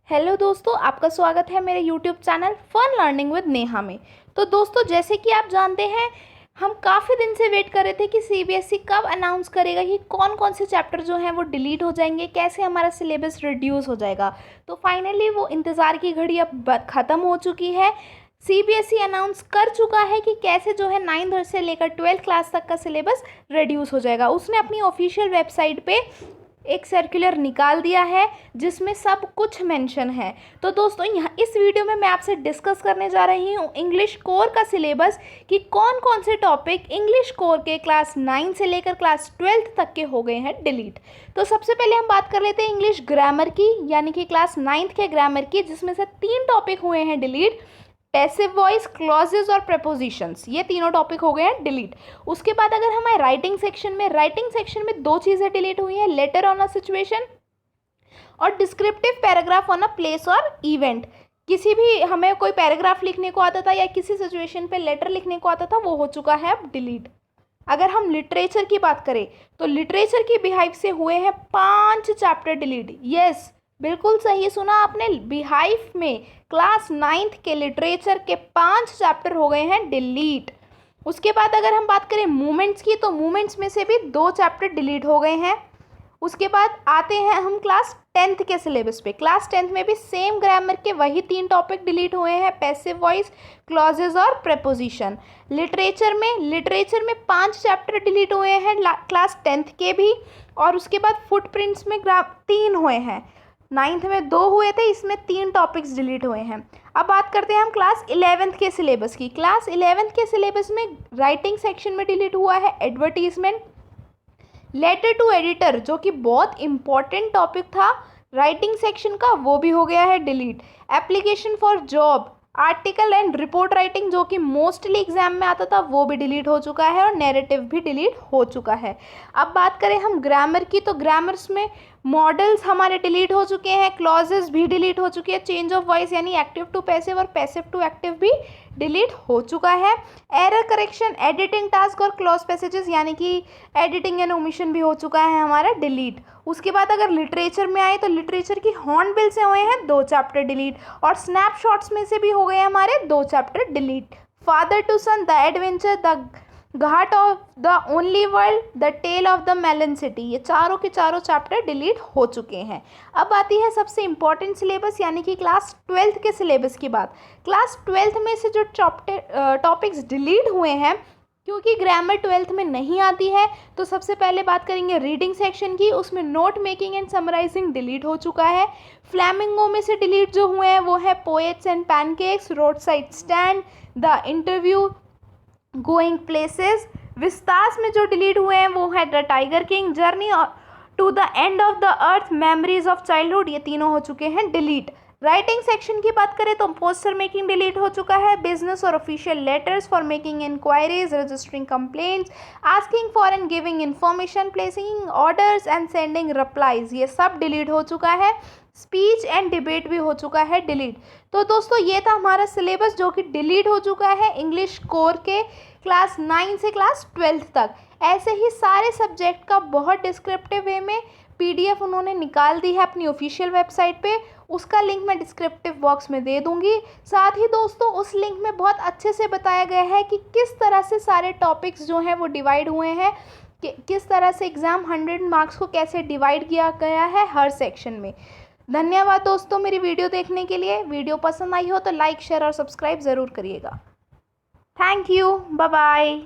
Hello दोस्तों, आपका स्वागत है मेरे YouTube channel fun learning with Neha में। तो दोस्तों, जैसे कि आप जानते हैं, हम काफ़ी दिन से वेट कर रहे थे कि सीबीएसई कब अनाउंस करेगा कि कौन कौन से चैप्टर जो हैं वो डिलीट हो जाएंगे, कैसे हमारा सिलेबस रिड्यूस हो जाएगा। तो फाइनली वो इंतज़ार की घड़ी अब ख़त्म हो चुकी है। सीबीएसई अनाउंस कर चुका है कि कैसे जो है 9th से लेकर 12th क्लास तक का सिलेबस रिड्यूस हो जाएगा। उसने अपनी ऑफिशियल वेबसाइट पे एक सर्कुलर निकाल दिया है जिसमें सब कुछ मेंशन है। तो दोस्तों, यहाँ इस वीडियो में मैं आपसे डिस्कस करने जा रही हूँ इंग्लिश कोर का सिलेबस कि कौन कौन से टॉपिक इंग्लिश कोर के क्लास 9 से लेकर क्लास 12th तक के हो गए हैं डिलीट। तो सबसे पहले हम बात कर लेते हैं इंग्लिश ग्रामर की, यानी कि क्लास 9th के ग्रामर की, जिसमें से 3 टॉपिक हुए हैं डिलीट। पैसिव वॉइस, क्लॉजेज और प्रेपोजिशंस, ये तीनों टॉपिक हो गए हैं डिलीट। उसके बाद अगर हमारे राइटिंग सेक्शन में 2 चीज़ें डिलीट हुई हैं, लेटर ऑन अ सिचुएशन और descriptive paragraph on a place और इवेंट। किसी भी हमें कोई पैराग्राफ लिखने को आता था या किसी सिचुएशन पे लेटर लिखने को आता था, वो हो चुका है अब डिलीट। अगर हम लिटरेचर की बात करें तो लिटरेचर की बिहाइव से हुए हैं 5 चैप्टर डिलीट। यस, बिल्कुल सही सुना आपने, बिहाइव में क्लास 9th के लिटरेचर के 5 चैप्टर हो गए हैं डिलीट। उसके बाद अगर हम बात करें मूवमेंट्स की, तो मूवमेंट्स में से भी 2 चैप्टर डिलीट हो गए हैं। उसके बाद आते हैं हम क्लास 10th के सिलेबस पे। क्लास 10th में भी सेम ग्रामर के वही 3 टॉपिक डिलीट हुए हैं, पैसिव वॉइस, क्लॉजेज और प्रेपोजिशन। लिटरेचर में 5 चैप्टर डिलीट हुए हैं क्लास 10th के भी। और उसके बाद फुटप्रिंट्स में 3 हुए हैं। 9th में 2 हुए थे, इसमें 3 टॉपिक्स डिलीट हुए हैं। अब बात करते हैं हम क्लास 11th के सिलेबस की। क्लास 11th के सिलेबस में राइटिंग सेक्शन में डिलीट हुआ है एडवर्टीजमेंट, लेटर टू एडिटर, जो कि बहुत इंपॉर्टेंट टॉपिक था राइटिंग सेक्शन का, वो भी हो गया है delete. Application for job, article and report writing, जो कि मोस्टली एग्जाम में आता था, वो भी डिलीट हो चुका है और नैरेटिव भी डिलीट हो चुका है। अब बात करें हम ग्रामर की, तो ग्रामर्स में मॉडल्स हमारे डिलीट हो चुके हैं, क्लॉजेस भी डिलीट हो चुके हैं, चेंज ऑफ वॉइस यानी एक्टिव टू पैसिव और पैसिव टू एक्टिव भी डिलीट हो चुका है। एरर करेक्शन, एडिटिंग टास्क और क्लॉज पैसेजेस यानी कि एडिटिंग एंड ओमिशन भी हो चुका है हमारा डिलीट। उसके बाद अगर लिटरेचर में आए तो लिटरेचर की हॉर्नबिल से हुए हैं 2 चैप्टर डिलीट और स्नैपशॉट्स में से भी हो गए हमारे 2 chapter delete. Father to son, the adventure, the ghat of the only world, the tale of the melon city, ये चारों के चारों चैप्टर डिलीट हो चुके हैं। अब आती है सबसे इंपॉर्टेंट सिलेबस यानी कि क्लास 12th के सिलेबस की बात। क्लास 12th में से जो टॉपिक्स डिलीट हुए हैं, क्योंकि ग्रामर 12th में नहीं आती है, तो सबसे पहले बात करेंगे रीडिंग सेक्शन की। उसमें note making and summarising delete हो चुका है। फ्लैमिंगो में से डिलीट जो हुए हैं वो है poets and pancakes, road side stand, the interview, going places. Vistas में जो डिलीट हुए हैं वो है the tiger king, journey to the end of the earth, memories of childhood, ये तीनों हो चुके हैं डिलीट। राइटिंग सेक्शन की बात करें तो पोस्टर मेकिंग डिलीट हो चुका है, बिजनेस और official letters for making inquiries, registering complaints, asking for and giving information, placing orders and sending replies, ये सब डिलीट हो चुका है। स्पीच एंड डिबेट भी हो चुका है डिलीट। तो दोस्तों, ये था हमारा सिलेबस जो कि डिलीट हो चुका है इंग्लिश कोर के क्लास 9 से क्लास 12th तक। ऐसे ही सारे सब्जेक्ट का बहुत डिस्क्रिप्टिव वे में पीडीएफ उन्होंने निकाल दी है अपनी ऑफिशियल वेबसाइट पे, उसका लिंक मैं डिस्क्रिप्टिव बॉक्स में दे दूंगी। साथ ही दोस्तों, उस लिंक में बहुत अच्छे से बताया गया है कि किस तरह से सारे टॉपिक्स जो हैं वो डिवाइड हुए हैं, कि किस तरह से एग्ज़ाम 100 मार्क्स को कैसे डिवाइड किया गया है हर सेक्शन में। धन्यवाद दोस्तों मेरी वीडियो देखने के लिए। वीडियो पसंद आई हो तो लाइक, शेयर और सब्सक्राइब ज़रूर करिएगा। Thank you, bye bye.